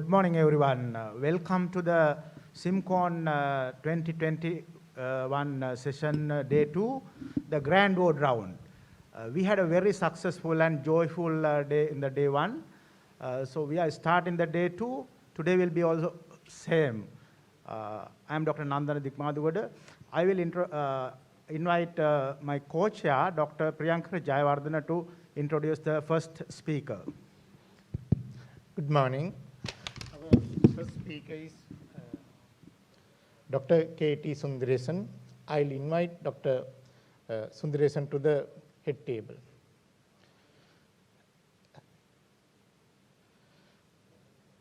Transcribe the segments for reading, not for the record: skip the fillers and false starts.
Good morning, everyone. Welcome to the SimCon 2021 session day 2, the grand board round. We had a very successful and joyful day in the day 1. So we are starting the day 2. Today will be also same. I am Dr. Nandana Dikmadugoda. I will invite my co-chair, Dr. Priyankara Jayawardena, to introduce the first speaker. Good morning. Our first speaker is Dr. K.T. Sundaresan. I'll invite Dr. Sundaresan to the head table.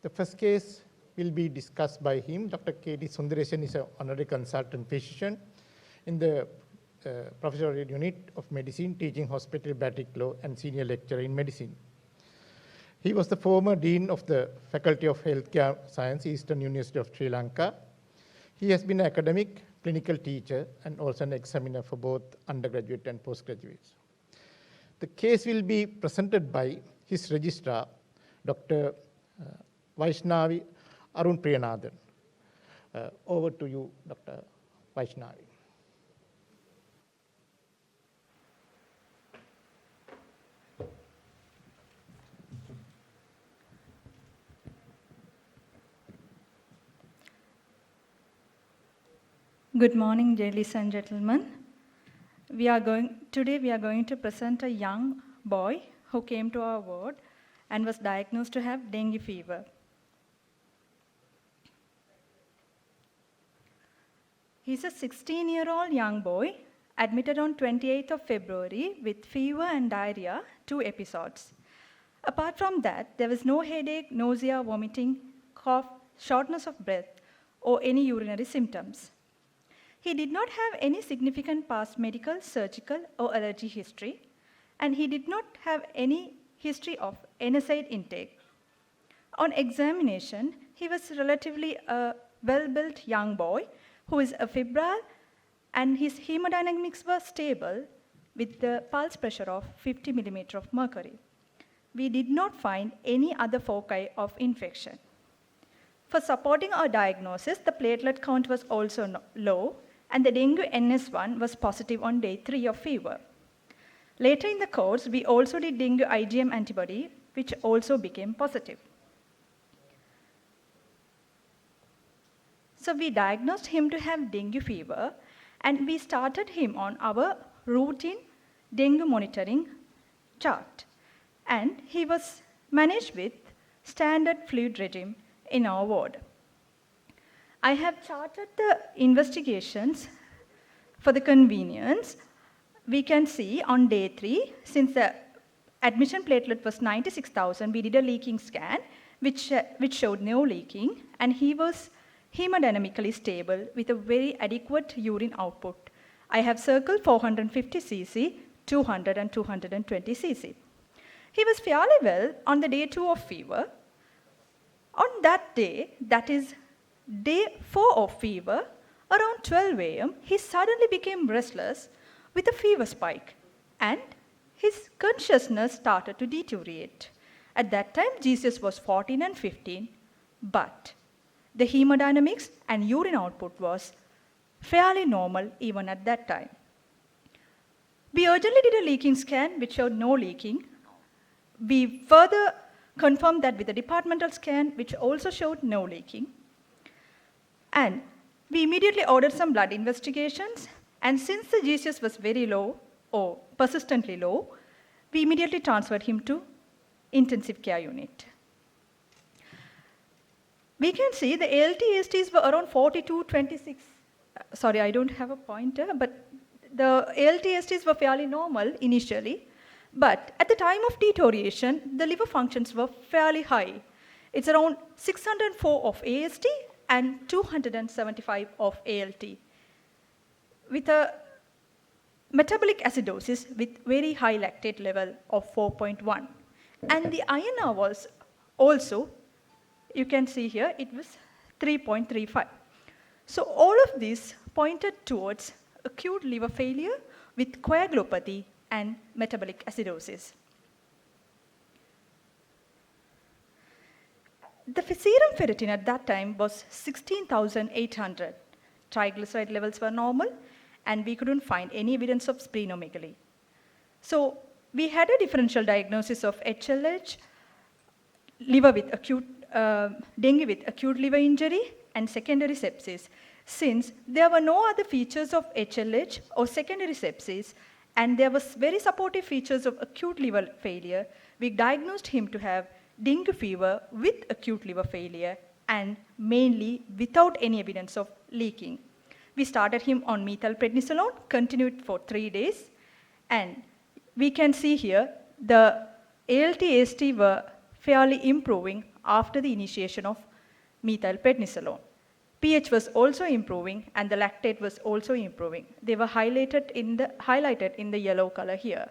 The first case will be discussed by him. Dr. K.T. Sundaresan is an honorary consultant physician in the professional unit of medicine, teaching hospital bariatric law and senior lecturer in medicine. He was the former Dean of the Faculty of Healthcare Science, Eastern University of Sri Lanka. He has been an academic, clinical teacher, and also an examiner for both undergraduate and postgraduates. The case will be presented by his registrar, Dr. Vaishnavi Arun Priyanathan. Over to you, Dr. Vaishnavi. Good morning, ladies and gentlemen. Today we are going to present a young boy who came to our ward and was diagnosed to have dengue fever. He's a 16-year-old young boy admitted on 28th of February with fever and diarrhea, 2 episodes. Apart from that, there was no headache, nausea, vomiting, cough, shortness of breath, or any urinary symptoms. He did not have any significant past medical, surgical, or allergy history, and he did not have any history of NSAID intake. On examination, he was relatively a well-built young boy who is febrile, and his hemodynamics were stable with the pulse pressure of 50 millimeter of mercury. We did not find any other foci of infection. For supporting our diagnosis, the platelet count was also low, and the dengue NS1 was positive on day 3 of fever. Later in the course, we also did dengue IgM antibody, which also became positive. So we diagnosed him to have dengue fever, and we started him on our routine dengue monitoring chart. And he was managed with standard fluid regime in our ward. I have charted the investigations for the convenience. We can see on day 3, since the admission platelet was 96,000, we did a leaking scan, which showed no leaking, and he was hemodynamically stable with a very adequate urine output. I have circled 450 cc, 200 and 220 cc. He was fairly well on the day 2 of fever. On that day, that is day 4 of fever, around 12 a.m., he suddenly became restless with a fever spike, and his consciousness started to deteriorate. At that time, GCS was 14 and 15, but the hemodynamics and urine output was fairly normal even at that time. We urgently did a leaking scan, which showed no leaking. We further confirmed that with a departmental scan, which also showed no leaking. And we immediately ordered some blood investigations, and since the GCS was very low or persistently low, we immediately transferred him to intensive care unit. We can see the ALT ASTs were around 42, 26. Sorry, I don't have a pointer, but the ALT ASTs were fairly normal initially, but at the time of deterioration, the liver functions were fairly high. It's around 604 of AST and 275 of ALT, with a metabolic acidosis with very high lactate level of 4.1. And the INR was also, you can see here, it was 3.35. So all of this pointed towards acute liver failure with coagulopathy and metabolic acidosis. the serum ferritin at that time was 16,800. Triglyceride levels were normal, and we couldn't find any evidence of splenomegaly. So we had a differential diagnosis of HLH, liver with acute, dengue with acute liver injury, and secondary sepsis. Since there were no other features of HLH or secondary sepsis, and there was very supportive features of acute liver failure, we diagnosed him to have dengue fever with acute liver failure and mainly without any evidence of leaking. We started him on methylprednisolone, continued for 3 days, and we can see here the ALT, AST were fairly improving after the initiation of methylprednisolone. pH was also improving and the lactate was also improving. They were highlighted in the yellow color here.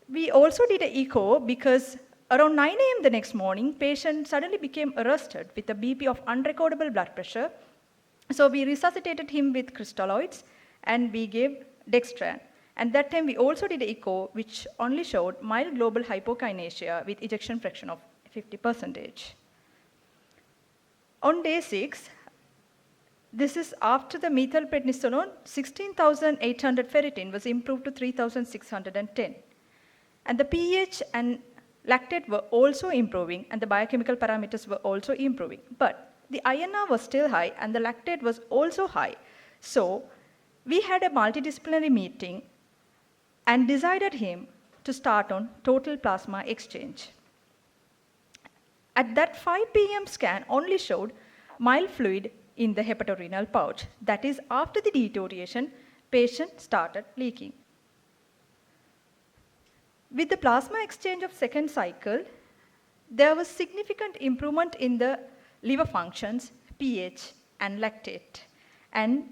We also did an echo because around 9 a.m. the next morning, patient suddenly became arrested with a BP of unrecordable blood pressure. So we resuscitated him with crystalloids and we gave dextran. And that time we also did an echo which only showed mild global hypokinesia with ejection fraction of 50%. On day 6, this is after the methylprednisolone, 16,800 ferritin was improved to 3,610. And the pH and lactate were also improving and the biochemical parameters were also improving. But the INR was still high and the lactate was also high. So we had a multidisciplinary meeting and decided him to start on total plasma exchange. At that 5 p.m. scan only showed mild fluid in the hepatorenal pouch. That is, after the deterioration, patient started leaking. With the plasma exchange of second cycle, there was significant improvement in the liver functions, pH, and lactate. And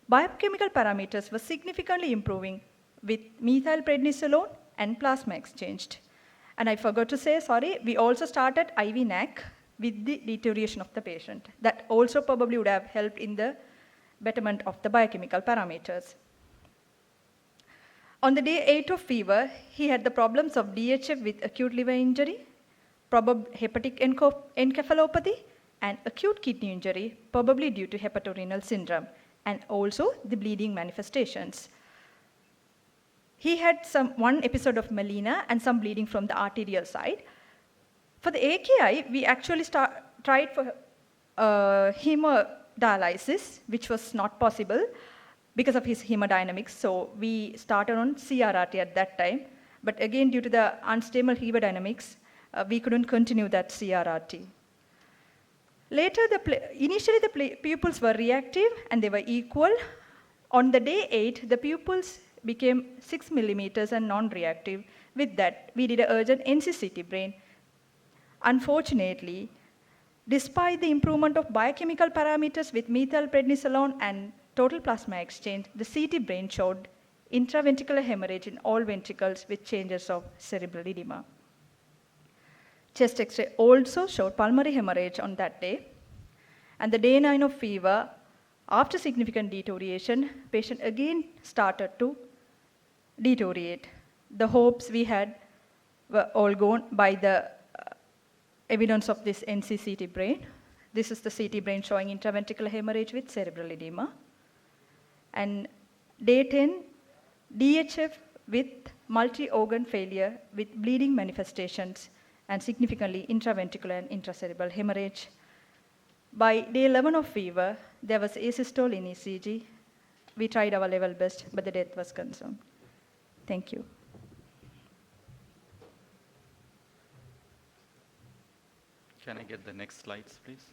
biochemical parameters were significantly improving with methylprednisolone and plasma exchanged. And I forgot to say, sorry, we also started IV NAC with the deterioration of the patient. That also probably would have helped in the betterment of the biochemical parameters. On the day 8 of fever, he had the problems of DHF with acute liver injury, probable hepatic encephalopathy, and acute kidney injury, probably due to hepatorenal syndrome, and also the bleeding manifestations. He had one episode of melena and some bleeding from the arterial side. For the AKI, we actually tried for hemodialysis, which was not possible because of his hemodynamics. So we started on CRRT at that time. But again, due to the unstable hemodynamics, we couldn't continue that CRRT. Later, initially the pupils were reactive and they were equal. On the day 8, the pupils became 6 millimeters and non-reactive. With that, we did an urgent NC-CT brain. Unfortunately, despite the improvement of biochemical parameters with methylprednisolone and total plasma exchange, the CT brain showed intraventricular hemorrhage in all ventricles with changes of cerebral edema. Chest X-ray also showed pulmonary hemorrhage on that day. And the day 9 of fever, after significant deterioration, patient again started to deteriorate. The hopes we had were all gone by the evidence of this NC-CT brain. This is the CT brain showing intraventricular hemorrhage with cerebral edema. And day 10, DHF with multi-organ failure with bleeding manifestations and significantly intraventricular and intracerebral hemorrhage. By day 11 of fever, there was asystole in ECG. We tried our level best, but the death was confirmed. Thank you. Can I get the next slides, please?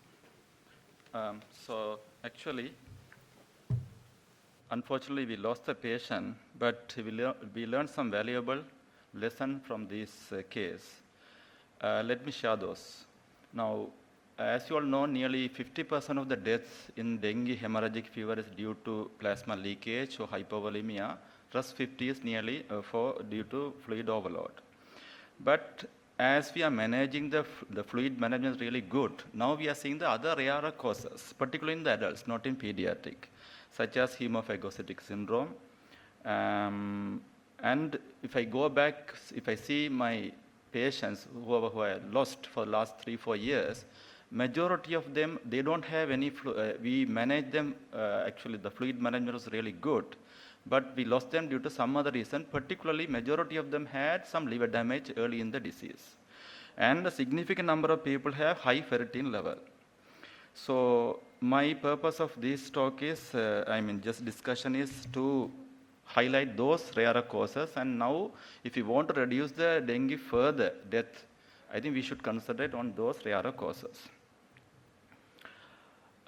So actually, unfortunately, we lost the patient, but we learned some valuable lesson from this case. Let me share those. Now, as you all know, nearly 50% of the deaths in dengue hemorrhagic fever is due to plasma leakage or hypovolemia. Rest 50 is nearly due to fluid overload. But as we are managing the fluid management really good, now we are seeing the other rarer causes, particularly in the adults, not in pediatric, such as hemophagocytic syndrome. And if I go back, if I see my patients who are lost for the last 3-4 years, majority of them, they don't have any, we manage them, actually the fluid management was really good, but we lost them due to some other reason, particularly majority of them had some liver damage early in the disease. And a significant number of people have high ferritin level. So my purpose of this talk is, just discussion is to highlight those rarer causes, and now if you want to reduce the dengue further death, I think we should concentrate on those rarer causes.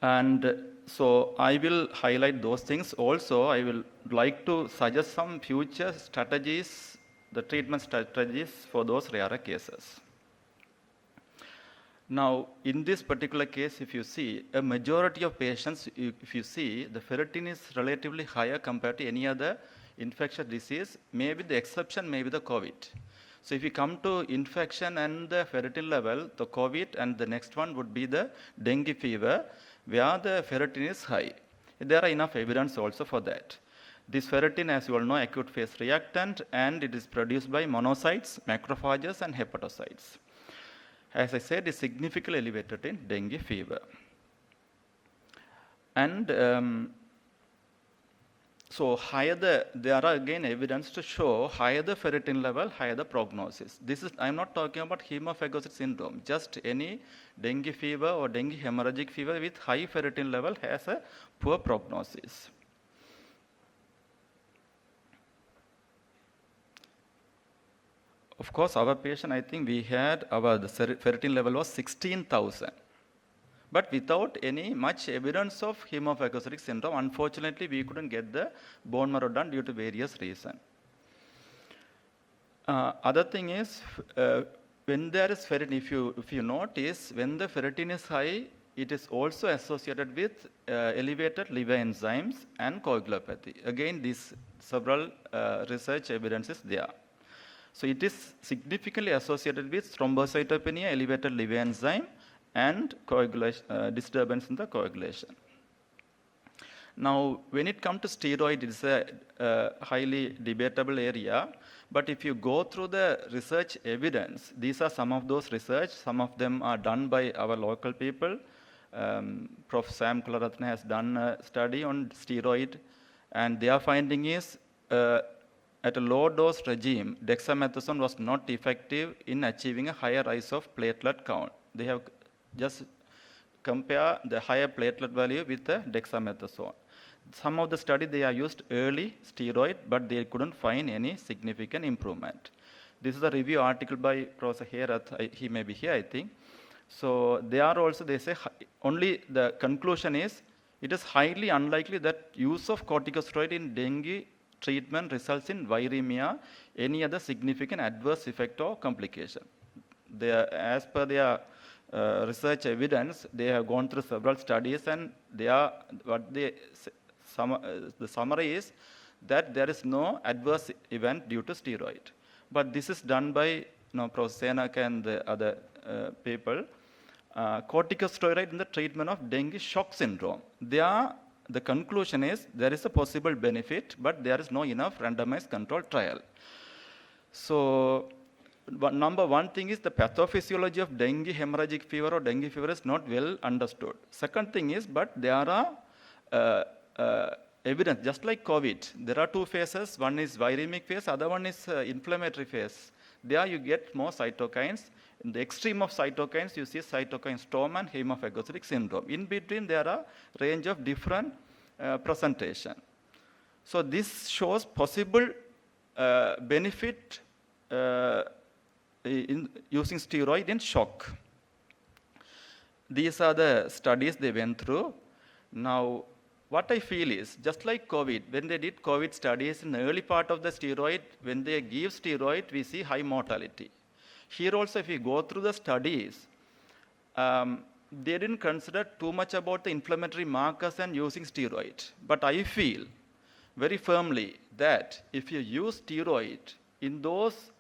And so I will highlight those things. Also, I will like to suggest some future strategies, the treatment strategies for those rarer cases. Now, in this particular case, if you see, a majority of patients, if you see, the ferritin is relatively higher compared to any other infectious disease. Maybe the exception may be the COVID. So if you come to infection and the ferritin level, the COVID, and the next one would be the dengue fever, where the ferritin is high. There are enough evidence also for that. This ferritin, as you all know, acute phase reactant, and it is produced by monocytes, macrophages, and hepatocytes. As I said, is significantly elevated in dengue fever. And so there are again evidence to show higher the ferritin level, higher the prognosis. I'm not talking about hemophagocytic syndrome, just any dengue fever or dengue hemorrhagic fever with high ferritin level has a poor prognosis. Of course, our patient, I think we had the ferritin level was 16,000. But without any much evidence of hemophagocytic syndrome, unfortunately, we couldn't get the bone marrow done due to various reasons. Other thing is, when there is ferritin, if you notice, when the ferritin is high, it is also associated with elevated liver enzymes and coagulopathy. Again, these several research evidence is there. So it is significantly associated with thrombocytopenia, elevated liver enzyme, and coagulation, disturbance in the coagulation. Now, when it comes to steroid, it is a highly debatable area. But if you go through the research evidence, these are some of those research. Some of them are done by our local people. Prof. Sam Kularatne has done a study on steroid, and their finding is at a low dose regime, dexamethasone was not effective in achieving a higher rise of platelet count. They have just compare the higher platelet value with the dexamethasone. Some of the study they are used early steroid, but they couldn't find any significant improvement. This is a review article by Professor Herath. He may be here, I think. So they say only the conclusion is it is highly unlikely that use of corticosteroid in dengue treatment results in viremia, any other significant adverse effect or complication. As per their research evidence, they have gone through several studies, and the summary is that there is no adverse event due to steroid. But this is done by Professor Senak and the other people. Corticosteroid in the treatment of dengue shock syndrome. The conclusion is there is a possible benefit, but there is no enough randomized controlled trial. So, number one thing is the pathophysiology of dengue hemorrhagic fever or dengue fever is not well understood. Second thing is, but there are evidence, just like COVID, there are two phases. One is viremic phase, other one is inflammatory phase. There you get more cytokines. In the extreme of cytokines, you see cytokine storm and hemophagocytic syndrome. In between, there are range of different presentation. So this shows possible benefit in using steroid in shock. These are the studies they went through. Now, what I feel is, just like COVID, when they did COVID studies in the early part of the steroid, when they give steroid, we see high mortality. Here also, if you go through the studies, they didn't consider too much about the inflammatory markers and using steroid. But I feel very firmly that if you use steroid in those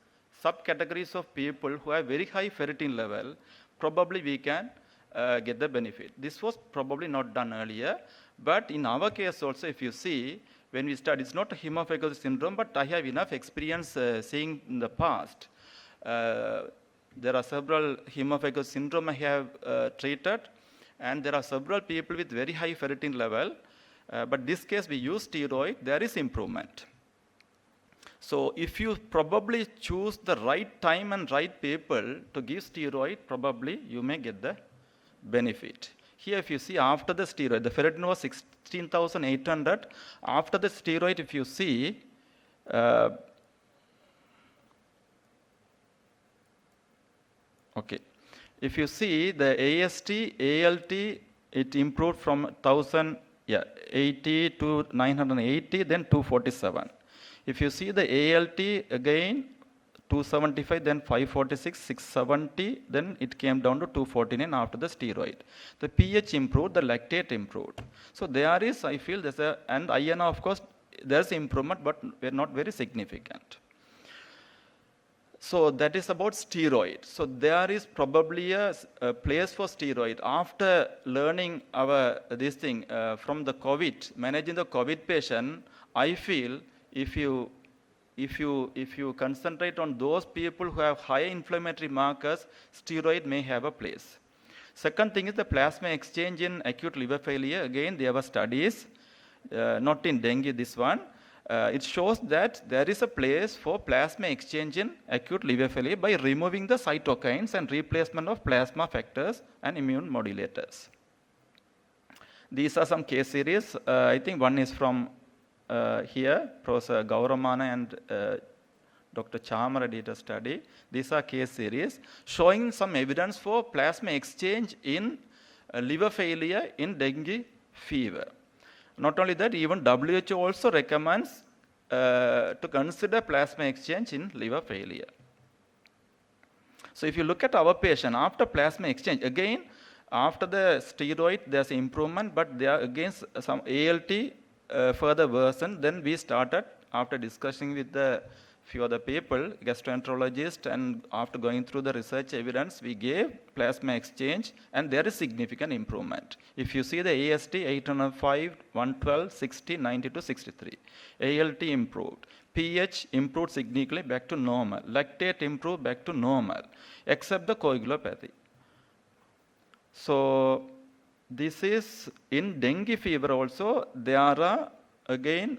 subcategories of people who have very high ferritin level, probably we can get the benefit. This was probably not done earlier, but in our case also, if you see, when we study, it's not a hemophagocytic syndrome, but I have enough experience seeing in the past. there are several hemophagus syndrome I have treated, and there are several people with very high ferritin level. But this case we use steroid, there is improvement. So if you probably choose the right time and right people to give steroid, probably you may get the benefit. Here if you see after the steroid, the ferritin was 16,800. After the steroid, if you see, okay. If you see the AST, ALT, it improved from 1,080 to 980, then 247. If you see the ALT again, 275, then 546, 670, then it came down to 249 after the steroid. The pH improved, the lactate improved. So there is, I feel, there's a, and INR, of course, there's improvement, but not very significant. So that is about steroid. So there is probably a place for steroid. After learning this thing from the COVID, managing the COVID patient, I feel if you concentrate on those people who have high inflammatory markers, steroid may have a place. Second thing is the plasma exchange in acute liver failure. Again, there were studies, not in dengue, this one. It shows that there is a place for plasma exchange in acute liver failure by removing the cytokines and replacement of plasma factors and immune modulators. These are some case series. I think one is from here, Professor Gauramana and Dr. Chamara did a study. These are case series showing some evidence for plasma exchange in liver failure in dengue fever. Not only that, even WHO also recommends to consider plasma exchange in liver failure. So if you look at our patient, after plasma exchange, again, after the steroid, there's improvement, but there again some ALT further worsened. Then we started, after discussing with the few other people, gastroenterologists, and after going through the research evidence, we gave plasma exchange, and there is significant improvement. If you see the AST 805, 112, 60, 92, 63. ALT improved. pH improved significantly back to normal. Lactate improved back to normal, except the coagulopathy. So this is in dengue fever also. There are again,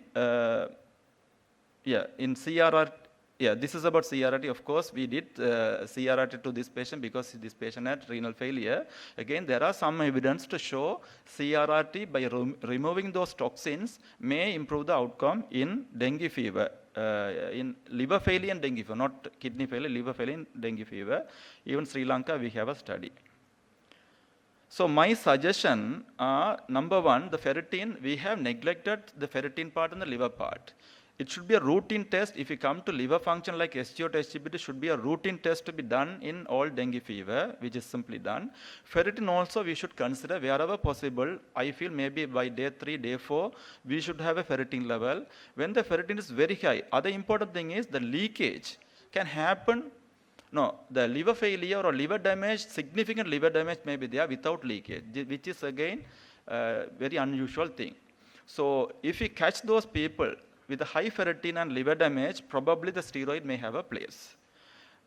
in CRRT, this is about CRRT. Of course, we did CRRT to this patient because this patient had renal failure. Again, there are some evidence to show CRRT by removing those toxins may improve the outcome in dengue fever. In liver failure and dengue fever, not kidney failure, liver failure and dengue fever. Even Sri Lanka, we have a study. So my suggestion are, number one, the ferritin, we have neglected the ferritin part and the liver part. It should be a routine test. If you come to liver function like SGO to SGPT, should be a routine test to be done in all dengue fever, which is simply done. Ferritin also we should consider wherever possible. I feel maybe by day 3, day 4, we should have a ferritin level. When the ferritin is very high, other important thing is the leakage can happen. No, the liver failure or liver damage, significant liver damage may be there without leakage, which is again a very unusual thing. So if we catch those people with a high ferritin and liver damage, probably the steroid may have a place.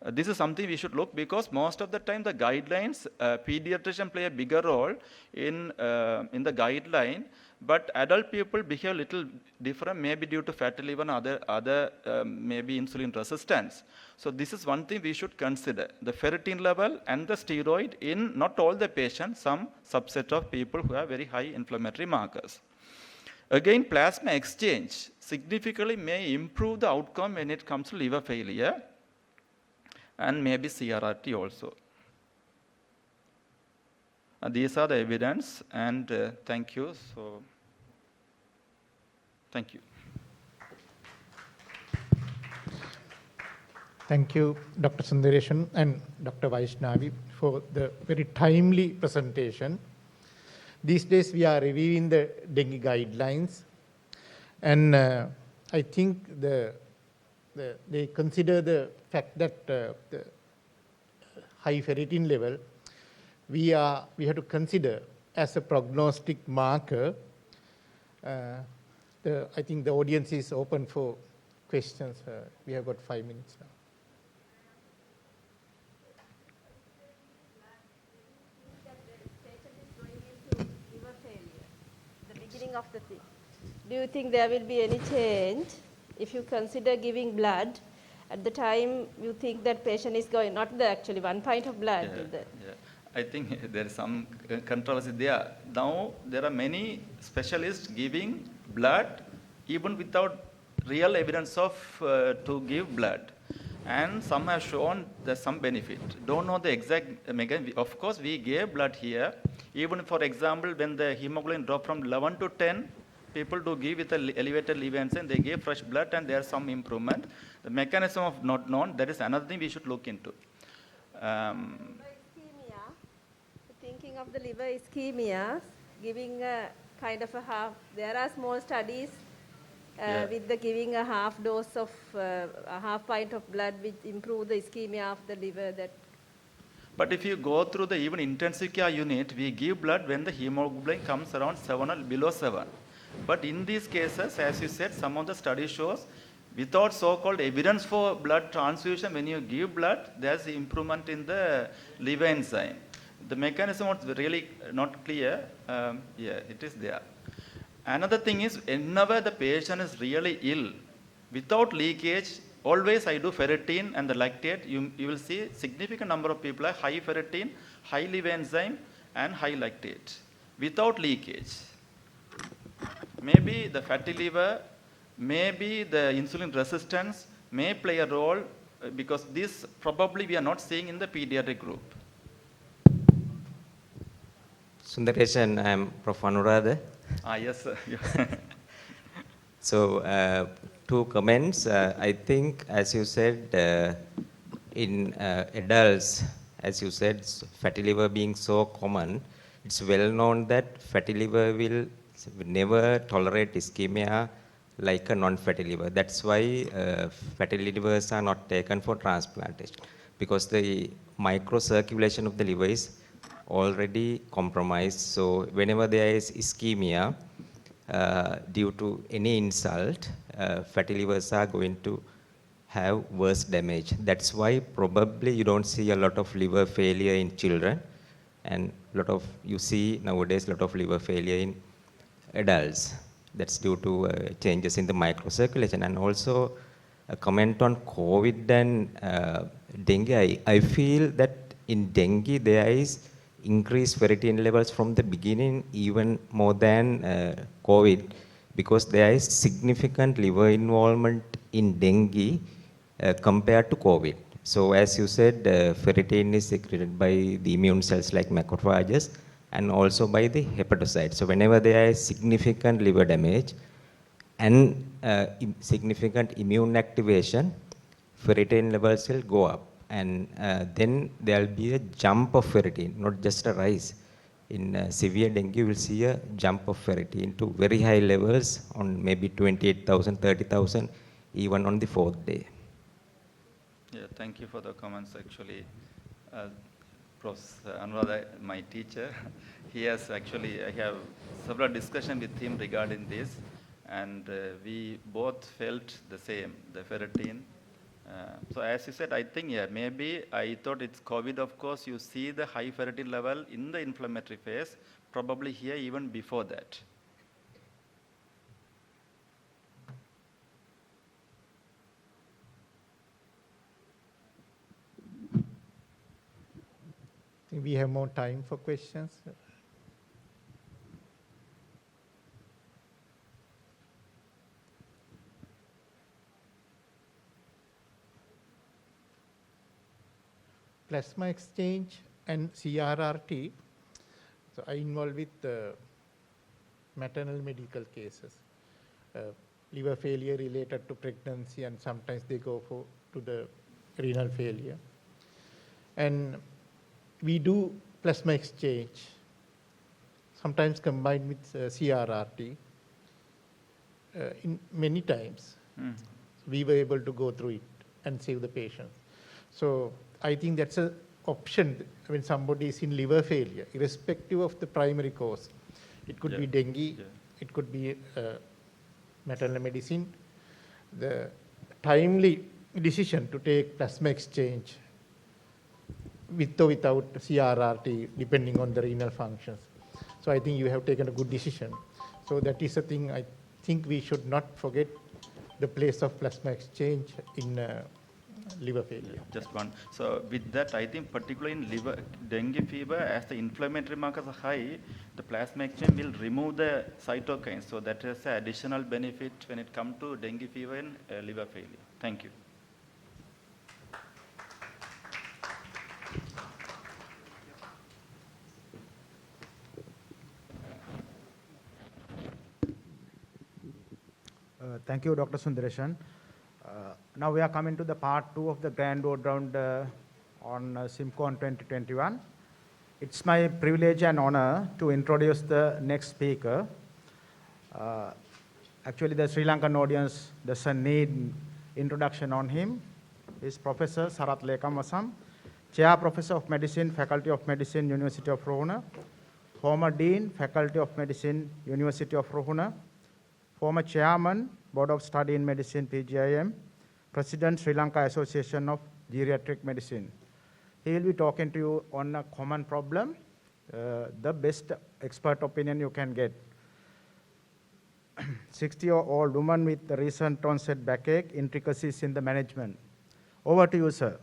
This is something we should look, because most of the time the guidelines, pediatrician play a bigger role in the guideline, but adult people behave little different, maybe due to fatty liver and other maybe insulin resistance. So this is one thing we should consider, the ferritin level and the steroid in not all the patients, some subset of people who have very high inflammatory markers. Again, plasma exchange significantly may improve the outcome when it comes to liver failure and maybe CRRT also. These are the evidence, and thank you. So, thank you. Thank you, Dr. Sundaresan and Dr. Vaishnavi, for the very timely presentation. These days we are reviewing the dengue guidelines, and I think they consider the fact that the high ferritin level we have to consider as a prognostic marker. I think the audience is open for questions. We have got 5 minutes now. beginning of the thing. Do you think there will be any change if you consider giving blood at the time you think that patient is going, not the actually 1 pint of blood? Yeah. I think there is some controversy there. Now there are many specialists giving blood even without real evidence of to give blood, and some have shown there's some benefit. Don't know the exact mechanism. Of course, we gave blood here. Even for example, when the hemoglobin dropped from 11 to 10, people do give with an elevated liver enzyme. They gave fresh blood, and there's some improvement. The mechanism of not known. That is another thing we should look into. Ischemia, thinking of the liver ischemia, giving a kind of a half, there are small studies with the giving a half dose of a half pint of blood which improve the ischemia of the liver. That. But if you go through the even intensive care unit, we give blood when the hemoglobin comes around 7 or below 7. But in these cases, as you said, some of the studies shows without so-called evidence for blood transfusion, when you give blood, there's improvement in the liver enzyme. The mechanism was really not clear. It is there. Another thing is, whenever the patient is really ill, without leakage, always I do ferritin and the lactate. You will see significant number of people have high ferritin, high liver enzyme, and high lactate without leakage. Maybe the fatty liver, maybe the insulin resistance may play a role because this probably we are not seeing in the pediatric group. Sundaresan, I am Prof. Anuradha. Yes, sir. So, 2 comments. I think, as you said, in adults, as you said, fatty liver being so common, it's well known that fatty liver will never tolerate ischemia like a non-fatty liver. That's why fatty livers are not taken for transplantation, because the microcirculation of the liver is already compromised. So whenever there is ischemia due to any insult, fatty livers are going to have worse damage. That's why probably you don't see a lot of liver failure in children, and you see nowadays a lot of liver failure in adults. That's due to changes in the microcirculation. And also a comment on COVID and dengue. I feel that in dengue there is increased ferritin levels from the beginning, even more than COVID, because there is significant liver involvement in dengue compared to COVID. So as you said, ferritin is secreted by the immune cells like macrophages and also by the hepatocytes. So whenever there is significant liver damage and significant immune activation, ferritin levels will go up. And then there will be a jump of ferritin, not just a rise. In severe dengue, you will see a jump of ferritin to very high levels on maybe 28,000, 30,000, even on the 4th day. Yeah, thank you for the comments. Actually, Professor Anuradha, my teacher, he has actually, I have several discussions with him regarding this, and we both felt the same, the ferritin. So as you said, I think, maybe I thought it's COVID, of course, you see the high ferritin level in the inflammatory phase, probably here even before that. I think we have more time for questions. Plasma exchange and CRRT. So I involved with maternal medical cases, liver failure related to pregnancy, and sometimes they go to the renal failure. And we do plasma exchange, sometimes combined with CRRT. In many times, we were able to go through it and save the patient. So I think that's an option when somebody is in liver failure, irrespective of the primary cause. It could be dengue, it could be maternal medicine. The timely decision to take plasma exchange with or without CRRT, depending on the renal functions. So I think you have taken a good decision. So that is a thing I think we should not forget, the place of plasma exchange in liver failure. Just one. So with that, I think particularly in dengue fever, as the inflammatory markers are high, the plasma exchange will remove the cytokines. So that is an additional benefit when it comes to dengue fever and liver failure. Thank you. Thank you, Dr. Sundaresan. Now we are coming to the part 2 of the Grand Board Round on SIMCON 2021. It's my privilege and honor to introduce the next speaker. Actually, the Sri Lankan audience doesn't need introduction on him. He's Professor Sarath Lekamwasam, Chair Professor of Medicine, Faculty of Medicine, University of Ruhuna, former Dean, Faculty of Medicine, University of Ruhuna, former Chairman, Board of Study in Medicine, PGIM, President, Sri Lanka Association of Geriatric Medicine. He will be talking to you on a common problem, the best expert opinion you can get. 60-year-old woman with the recent onset backache, intricacies in the management. Over to you, sir.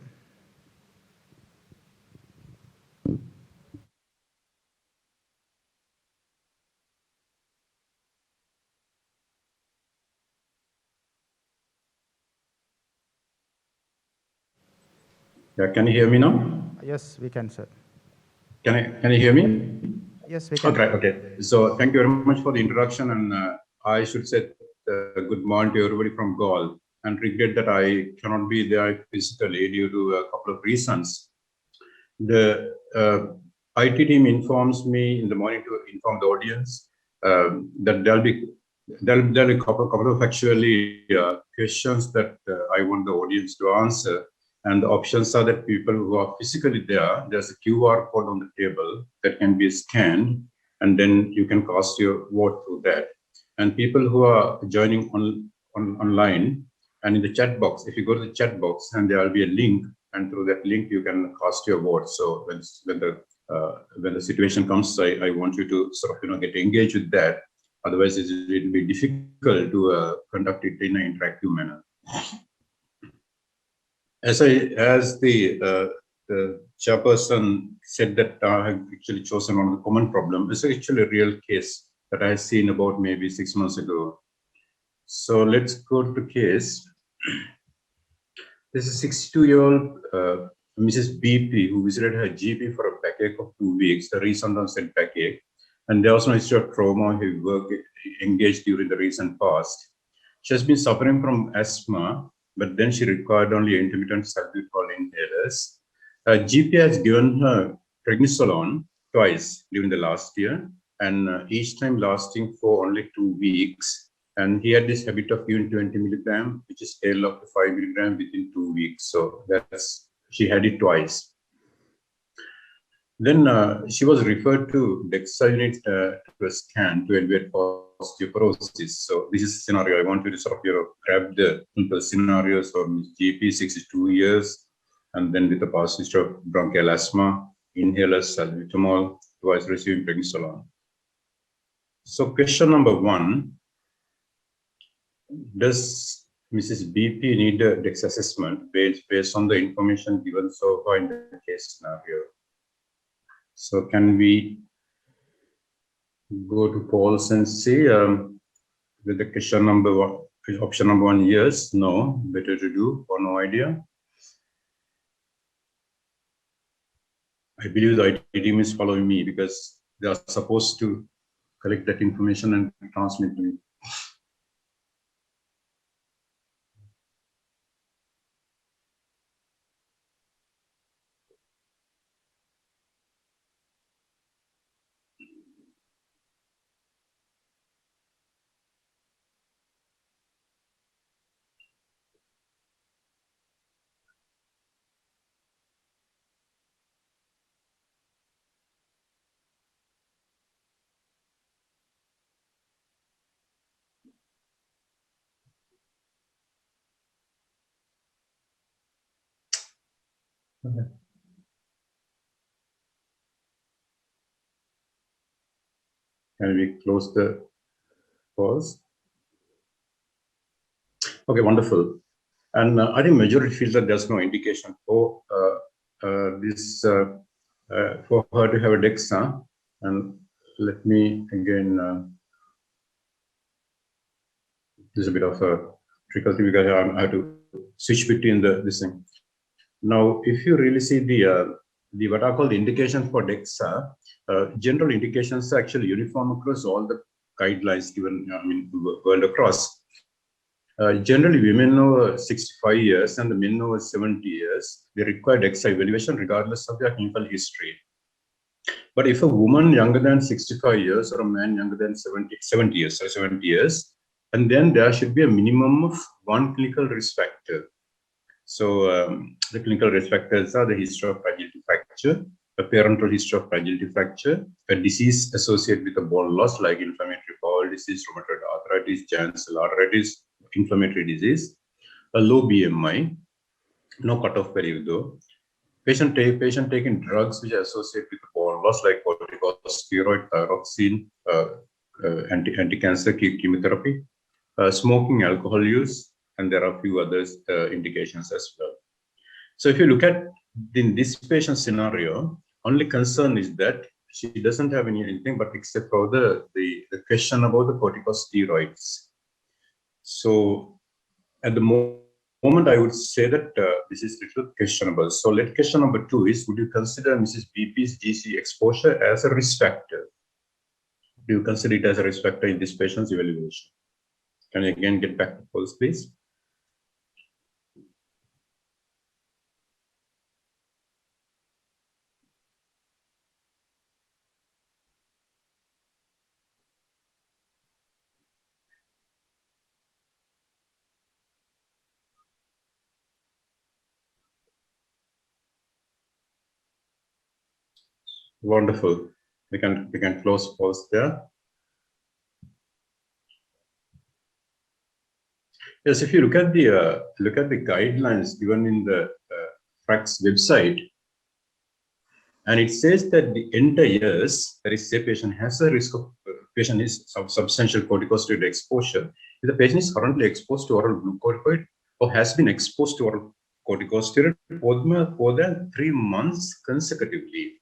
Yeah, can you hear me now? Yes, we can, sir. Can you hear me? Yes, we can. Okay, okay. So thank you very much for the introduction, and I should say good morning to everybody from Gaul, and regret that I cannot be there physically due to a couple of reasons. The IT team informs me in the morning to inform the audience that there'll be a couple of actually questions that I want the audience to answer. And the options are that people who are physically there, there's a QR code on the table that can be scanned, and then you can cast your vote through that. And people who are joining online, and in the chat box, if you go to the chat box, and there will be a link, and through that link you can cast your vote. So when the situation comes, I want you to sort of get engaged with that. Otherwise, it will be difficult to conduct it in an interactive manner. As the chairperson said that I have actually chosen one of the common problem. It's actually a real case that I have seen about maybe 6 months ago. So let's go to the case. This is 62-year-old Mrs. BP who visited her GP for a backache of 2 weeks, the recent onset backache, and there was no history of trauma he work engaged during the recent past. She has been suffering from asthma, but then she required only intermittent salbutamol inhalers. GP has given her prednisolone twice during the last year, and each time lasting for only 2 weeks. And he had this habit of giving 20 milligram, which is scaled up to 5 milligram within 2 weeks. So she had it twice. Then she was referred to DEXA unit to a scan to evaluate osteoporosis. So this is a scenario. I want you to sort of grab the simple scenarios for GP, 62 years, and then with the past history of bronchial asthma, inhalers, salbutamol, twice receiving prednisolone. So question number 1, does Mrs. BP need a DEXA assessment based on the information given so far in the case scenario? So can we go to polls and see with the question number 1, option number 1, yes, no, better to do, or no idea? I believe the IT team is following me because they are supposed to collect that information and transmit to me. Okay. Can we close the Pause. Okay, wonderful. And I think majority feels that there's no indication for this for her to have a DEXA. And let me again. There's a bit of a difficulty because I have to switch between this thing. Now, if you really see the what I call the indication for DEXA, general indications are actually uniform across all the guidelines given, world across. Generally, women over 65 years and the men over 70 years, they require DEXA evaluation regardless of their clinical history. But if a woman younger than 65 years or a man younger than 70 years, and then there should be a minimum of one clinical risk factor. So the clinical risk factors are the history of fragility fracture, a parental history of fragility fracture, a disease associated with a bone loss like inflammatory bowel disease, rheumatoid arthritis, giant cell arteritis, inflammatory disease, a low BMI, no cutoff period though. Patient taking drugs which are associated with bone loss like corticosteroid, thyroxine, anti-cancer chemotherapy, smoking, alcohol use, and there are a few other indications as well. So if you look at in this patient scenario, only concern is that she doesn't have anything but except for the question about the corticosteroids. So at the moment, I would say that this is little questionable. So question number 2 is, would you consider Mrs. BP's GC exposure as a risk factor? Do you consider it as a risk factor in this patient's evaluation? Can you again get back to pulse, please? Wonderful. We can close pause there. Yes, if you look at the guidelines given in the FRAC's website, and it says that the entire years, that is, say patient has a risk of patient is substantial corticosteroid exposure. If the patient is currently exposed to oral glucocorticoid or has been exposed to oral corticosteroid for more than 3 months consecutively,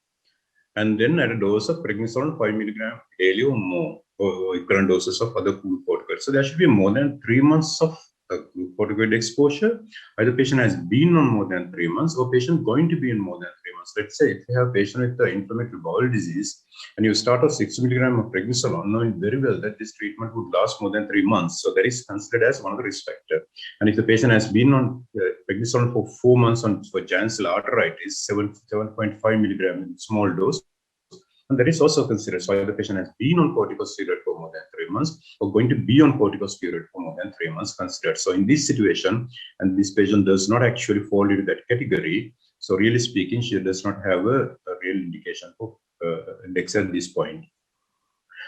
and then at a dose of prednisolone 5 milligram daily or more, or equivalent doses of other glucocorticoids. So there should be more than 3 months of glucocorticoid exposure. Either patient has been on more than 3 months or patient going to be in more than 3 months. Let's say if you have a patient with the inflammatory bowel disease and you start off 6 milligram of prednisolone, knowing very well that this treatment would last more than 3 months. So that is considered as one of the risk factors. And if the patient has been on prednisolone for 4 months for giant cell arteritis, 7.5 milligram in small dose, and that is also considered. So the patient has been on corticosteroid for more than 3 months or going to be on corticosteroid for more than 3 months considered. So in this situation, and this patient does not actually fall into that category, so really speaking, she does not have a real indication for DEXA at this point.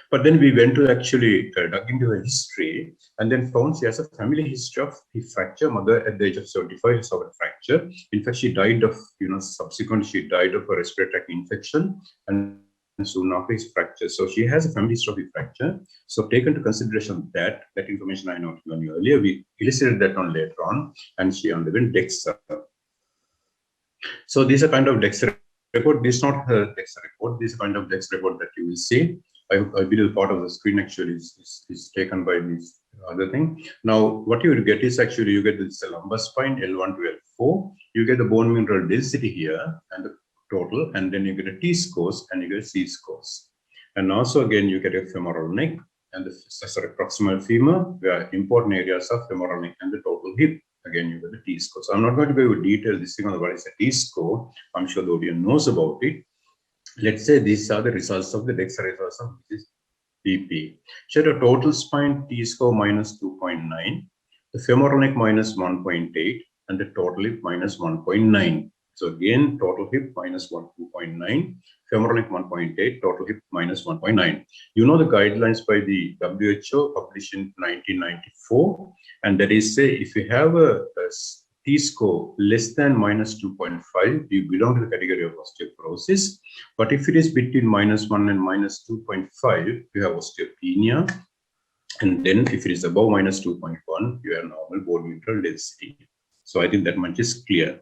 But then we went to actually dug into her history and then found she has a family history of hip fracture. Mother at the age of 75 has suffered fracture. In fact, she died of, subsequently she died of a respiratory tract infection and soon after his fracture. So she has a family history of fracture. So take into consideration that information I noted on you earlier, we elicited that on later on, and she underwent DEXA. So these are kind of DEXA report. This is not her DEXA report. This is kind of DEXA report that you will see. I believe part of the screen actually is taken by this other thing. Now, what you will get is actually you get this lumbar spine L1 to L4. You get the bone mineral density here and the total, and then you get a T scores and you get a C scores. And also again, you get a femoral neck and the proximal femur, where important areas of femoral neck and the total hip. Again, you get the T score. So I'm not going to go into detail this thing on what is a T score. I'm sure the audience knows about it. Let's say these are the results of the DEXA results of this BP. She had a total spine T score minus 2.9, the femoral neck minus 1.8, and the total hip minus 1.9. So again, total hip minus 2.9, femoral neck 1.8, total hip minus 1.9. You know the guidelines by the WHO published in 1994, and that is say if you have a T-score less than minus 2.5, you belong to the category of osteoporosis. But if it is between -1 and -2.5, you have osteopenia. And then if it is above minus 2.1, you have normal bone mineral density. So I think that much is clear.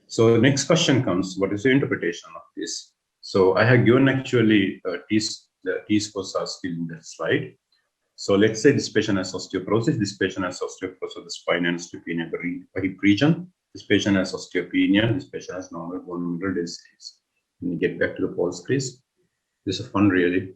So the next question comes, what is the interpretation of this? So I have given actually the T-scores are still in that slide. So let's say this patient has osteoporosis, this patient has osteoporosis of the spine and osteopenia of the hip region, this patient has osteopenia, this patient has normal bone mineral densities. Let me get back to the pulse, please. This is fun, really.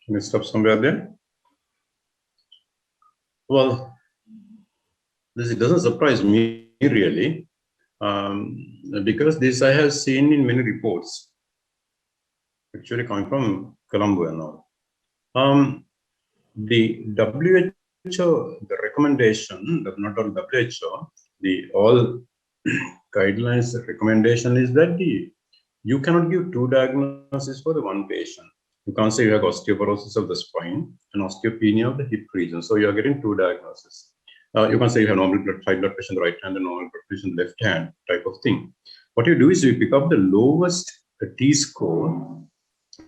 Can we stop somewhere there? Well, this doesn't surprise me really, because this I have seen in many reports, actually coming from Colombo and all. The WHO, the recommendation, not all WHO, all guidelines recommendation is that you cannot give two diagnoses for the one patient. You can't say you have osteoporosis of the spine and osteopenia of the hip region. So you are getting two diagnoses. You can say you have normal high blood pressure in the right hand and normal blood pressure in the left hand type of thing. What you do is you pick up the lowest T-score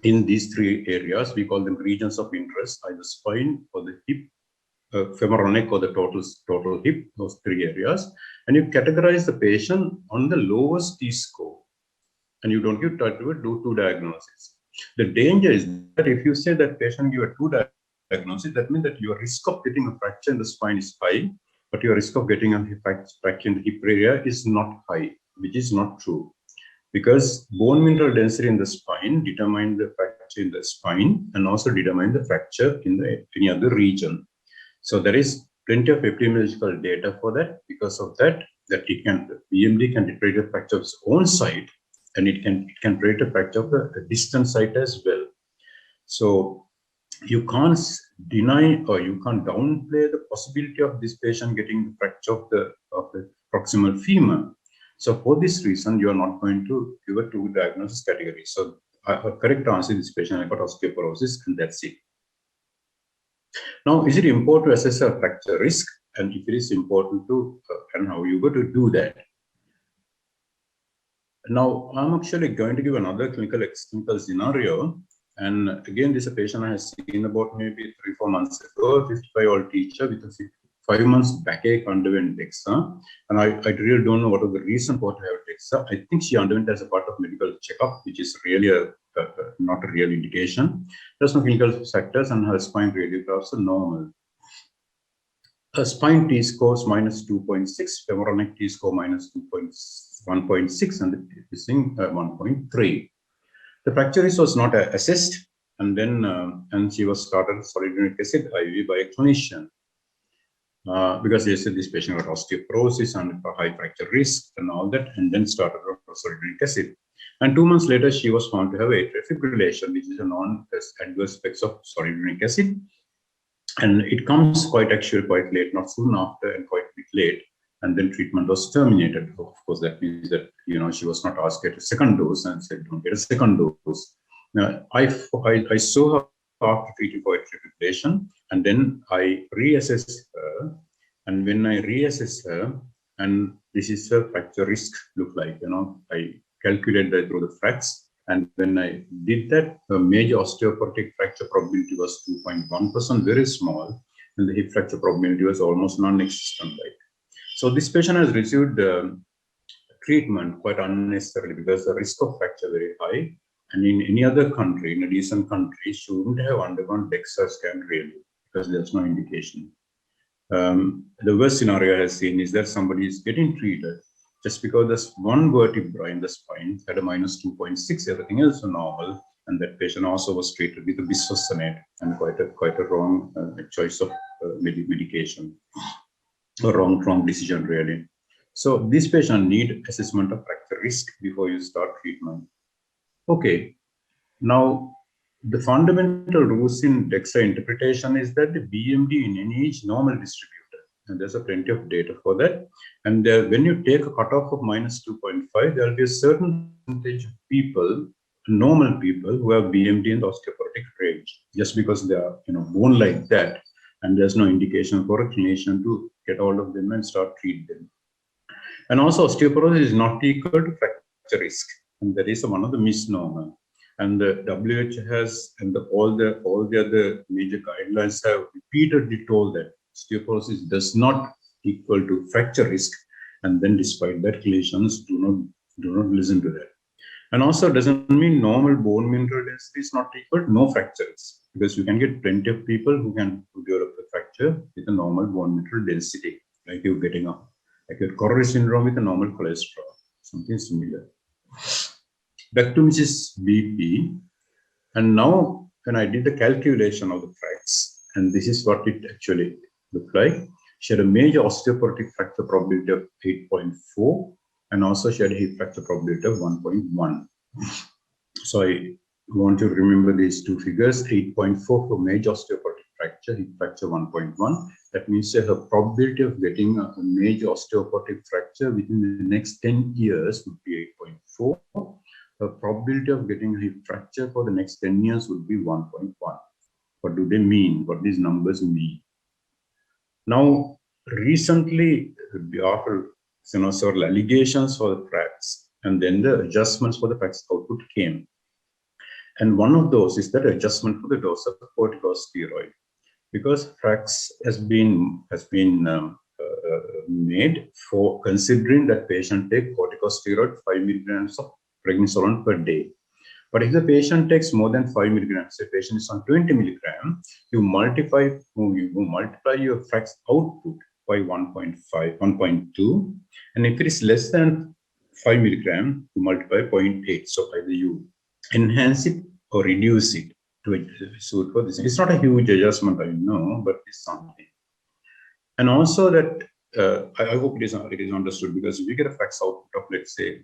in these three areas. We call them regions of interest, either spine or the hip, femoral neck or the total hip, those three areas. And you categorize the patient on the lowest T-score. And you don't give do two diagnoses. The danger is that if you say that patient give a two diagnosis, that means that your risk of getting a fracture in the spine is high, but your risk of getting a fracture in the hip area is not high, which is not true. Because bone mineral density in the spine determine the fracture in the spine and also determine the fracture in any other region. So there is plenty of epidemiological data for that. Because of that BMD can detect a fracture of its own site, and it can predict a fracture of the distant site as well. So you can't deny or you can't downplay the possibility of this patient getting the fracture of the proximal femur. So for this reason, you are not going to give a two diagnosis category. So a correct answer is this patient has got osteoporosis, and that's it. Now, is it important to assess a fracture risk? And if it is important to, and how you go to do that? Now, I'm actually going to give another clinical scenario. And again, this is a patient I have seen about maybe 3-4 months ago, a 55-year-old teacher with a 5 months backache, underwent DEXA. And I really don't know what was the reason for to have DEXA. I think she underwent as a part of medical checkup, which is really not a real indication. There's no clinical factors, and her spine radiographs are normal. Her spine T-scores minus 2.6, femoral neck T-score minus 1.6, and this thing 1.3. The fracture risk was not assessed, and then and she was started solid uric acid IV by a clinician because they said this patient had osteoporosis and high fracture risk and all that, and then started solid uric acid. And 2 months later, she was found to have atrial fibrillation, which is a non-adverse effects of solid uric acid. And it comes quite late, not soon after, and quite a bit late. And then treatment was terminated. Of course, that means that she was not asked to get a second dose and said, "Don't get a second dose." Now, I saw her after treating for atrial fibrillation, and then I reassessed her. And when I reassessed her, and this is her fracture risk look like, I calculated that through the fracts. And when I did that, the major osteoporotic fracture probability was 2.1%, very small, and the hip fracture probability was almost non-existent. So this patient has received treatment quite unnecessarily because the risk of fracture very high. And in any other country, in a decent country, she wouldn't have undergone DEXA scan really, because there's no indication. The worst scenario I have seen is that somebody is getting treated just because there's one vertebra in the spine had a minus 2.6, everything else was normal, and that patient also was treated with a bisphosphonate, and quite a wrong choice of medication, a wrong decision really. So this patient need assessment of fracture risk before you start treatment. Okay, now the fundamental rules in DEXA interpretation is that the BMD in any age normal distributed, and there's a plenty of data for that. And when you take a cutoff of minus 2.5, there will be a certain percentage of people, normal people, who have BMD in the osteoporotic range, just because they are born like that, and there's no indication for a clinician to get hold of them and start treat them. And also, osteoporosis is not equal to fracture risk, and that is one of the misnomer. And the WHO has, and all the other major guidelines have repeatedly told that osteoporosis does not equal to fracture risk. And then, despite that, clinicians do not listen to that. And also, doesn't mean normal bone mineral density is not equal to no fractures, because you can get plenty of people who can develop a fracture with a normal bone mineral density, like you're getting a coronary syndrome with a normal cholesterol, something similar. Back to Mrs. BP, and now when I did the calculation of the fracts, and this is what it actually looked like. She had a major osteoporotic fracture probability of 8.4, and also she had a hip fracture probability of 1.1. So I want you to remember these two figures: 8.4 for major osteoporotic fracture, hip fracture 1.1. That means her probability of getting a major osteoporotic fracture within the next 10 years would be 8.4. The probability of getting a hip fracture for the next 10 years would be 1.1. What do they mean? What these numbers mean? Now, recently, after several allegations for the fracts, and then the adjustments for the fracts output came. And one of those is that adjustment for the dose of corticosteroid, because fracts has been made for considering that patient take corticosteroid 5 milligrams of prednisolone per day. But if the patient takes more than 5 milligrams, the patient is on 20 milligrams, you multiply your fracts output by 1.5, 1.2. And if it is less than 5 milligrams, you multiply 0.8. So either you enhance it or reduce it to suit for this. It's not a huge adjustment, I know, but it's something. And also that, I hope it is understood, because if you get a fracts output of, let's say,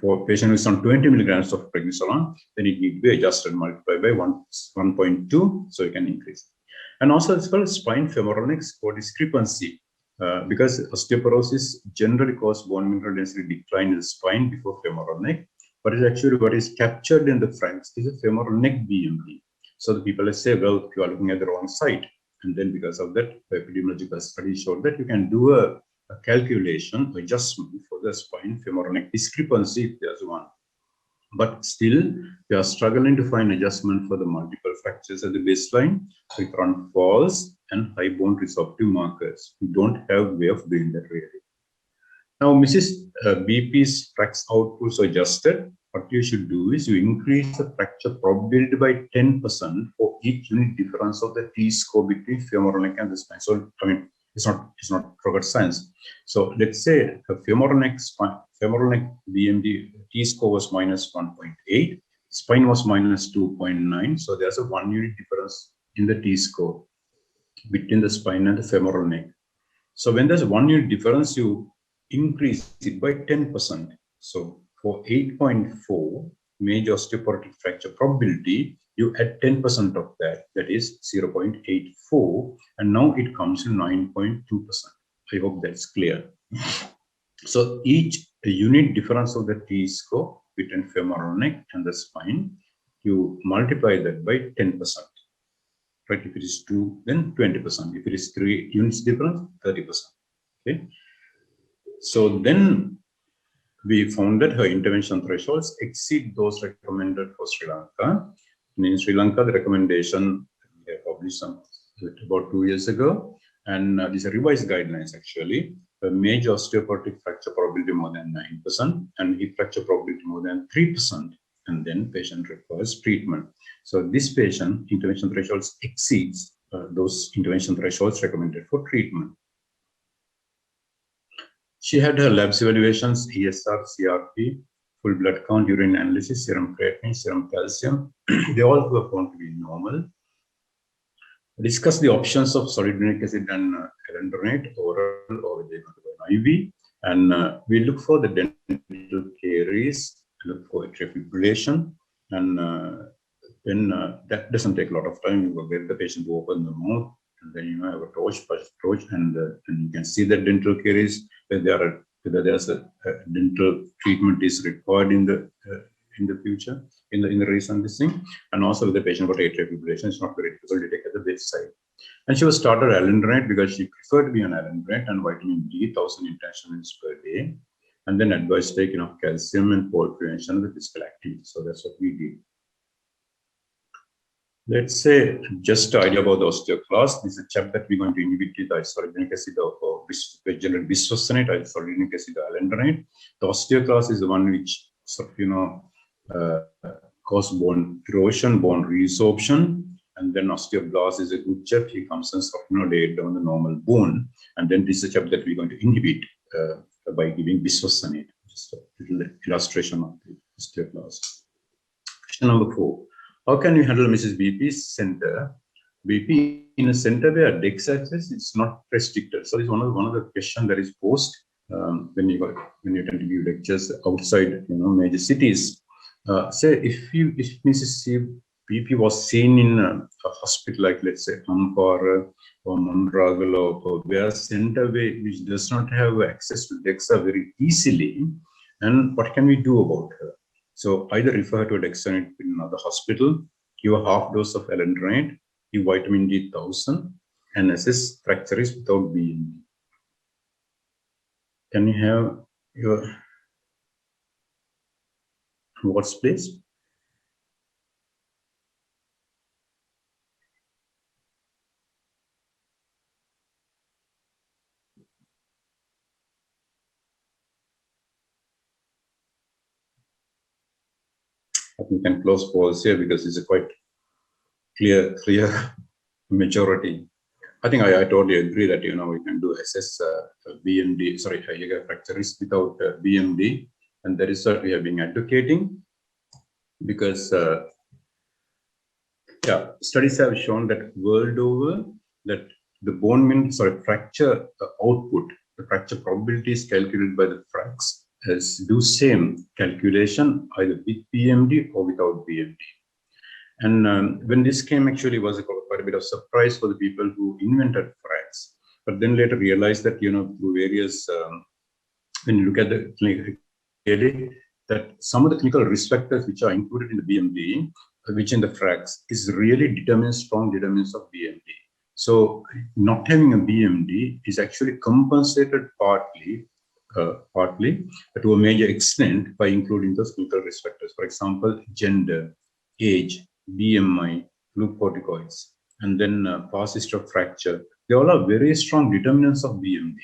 for patient who is on 20 milligrams of prednisolone, then it need to be adjusted, multiplied by 1.2, so you can increase. And also it's called spine femoral neck score discrepancy, because osteoporosis generally causes bone mineral density decline in the spine before femoral neck, but it's actually what is captured in the fracts is a femoral neck BMD. So the people say, well, you are looking at the wrong site. And then because of that, the epidemiological studies showed that you can do a calculation adjustment for the spine femoral neck discrepancy if there's one. But still, we are struggling to find adjustment for the multiple fractures at the baseline, recurrent falls, and high bone resorptive markers. We don't have a way of doing that really. Now, Mrs. BP's fracts outputs adjusted. What you should do is you increase the fracture probability by 10% for each unit difference of the T-score between femoral neck and the spine. So, I mean, it's not rocket science. So let's say a femoral neck BMD T-score was minus 1.8, spine was minus 2.9. So there's a 1 unit difference in the T-score between the spine and the femoral neck. So when there's a 1 unit difference, you increase it by 10%. So for 8.4 major osteoporotic fracture probability, you add 10% of that, that is 0.84, and now it comes to 9.2%. I hope that's clear. So each unit difference of the T-score between femoral neck and the spine, you multiply that by 10%. Right? If it is 2, then 20%. If it is 3 units difference, 30%. Okay. So then we found that her intervention thresholds exceed those recommended for Sri Lanka. And in Sri Lanka, the recommendation they published about 2 years ago, and these are revised guidelines actually. A major osteoporotic fracture probability more than 9%, and hip fracture probability more than 3%, and then patient requires treatment. So this patient intervention thresholds exceeds those intervention thresholds recommended for treatment. She had her labs evaluations, ESR, CRP, full blood count, urine analysis, serum creatinine, serum calcium. They all were found to be normal. discuss the options of solidinic acid and alendronate, oral or IV, and we look for the dental caries, look for atrial fibrillation, and then that doesn't take a lot of time. You will get the patient to open the mouth, and then you have a torch, and you can see the dental caries whether there's a dental treatment is required in the future, in the recent thing, and also the patient got atrial fibrillation. It's not very difficult to take at the bedside. And she was started alendronate because she preferred to be on alendronate and vitamin D, 1,000 intentional units per day, and then advised taking of calcium and fall prevention with physical activity. So that's what we did. Let's say just an idea about the osteoclast. This is a chap that we're going to inhibit with isovaleric acid or general bisphosphonate, isovaleric acid, alendronate. The osteoclast is the one which sort of, cause bone erosion, bone resorption, and then osteoblast is a good chap. He comes and sort of, lay down the normal bone, and then this is a chap that we're going to inhibit by giving bisphosphonate. Just a little illustration of the osteoblast. Question number 4. How can you handle Mrs. BP's center? BP in a center where DEXA access is not restricted. So it's one of the questions that is posed when you tend to give lectures outside, major cities. Say if Mrs. BP was seen in a hospital like, let's say, Ampara or Mondragal or where center which does not have access to DEXA very easily, and what can we do about her? So either refer to a DEXA unit in another hospital, give a half dose of alendronate, give vitamin D 1,000, and assess fracture risk without BMD. Can you have your words, please? I think we can close polls here because it's a quite clear majority. I think I totally agree that we can do assess BMD, fracture risk without BMD, and that is what we have been advocating because studies have shown that world over that the bone fracture output, the fracture probability is calculated by the FRAX do same calculation either with BMD or without BMD. And when this came, actually was quite a bit of surprise for the people who invented FRAX, but then later realized that through various when you look at the clinical that some of the clinical risk factors which are included in the BMD, which in the FRAX is really strong determinants of BMD. So not having a BMD is actually compensated partly to a major extent by including those clinical risk factors. For example, gender, age, BMI, glucocorticoids, and then past history of fracture. They all are very strong determinants of BMD.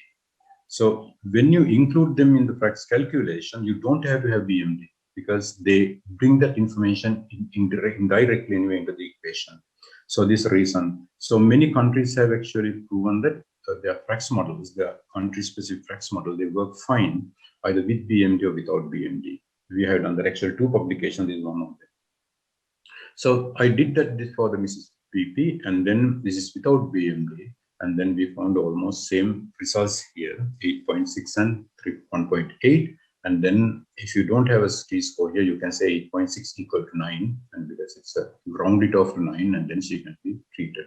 So when you include them in the FRAX calculation, you don't have to have BMD because they bring that information indirectly anyway into the equation. So this reason, so many countries have actually proven that their FRAX models, their country-specific FRAX model, they work fine either with BMD or without BMD. We have done that. Actually, 2 publications is one of them. So I did that for the Mrs. BP, and then this is without BMD, and then we found almost same results here, 8.6 and 1.8. And then if you don't have a t-score here, you can say 8.6 equal to 9, and because it's round it off to 9, and then she can be treated.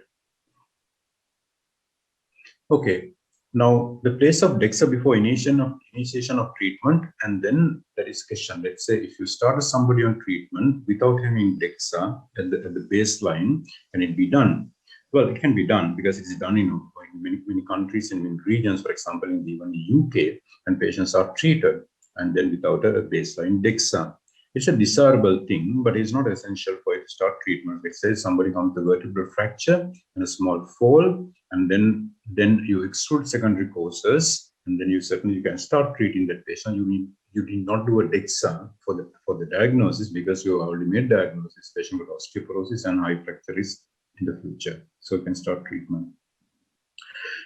Okay, now the place of DEXA before initiation of treatment, and then there is question. Let's say if you start somebody on treatment without having DEXA at the baseline, can it be done? Well, it can be done because it's done in many countries and in regions. For example, even in the UK, and patients are treated and then without a baseline DEXA. It's a desirable thing, but it's not essential for you to start treatment. Let's say somebody comes with a vertebral fracture and a small fall, and then you exclude secondary causes, and then you can start treating that patient. You need not do a DEXA for the diagnosis because you already made diagnosis. Patient with osteoporosis and high fracture risk in the future, so you can start treatment.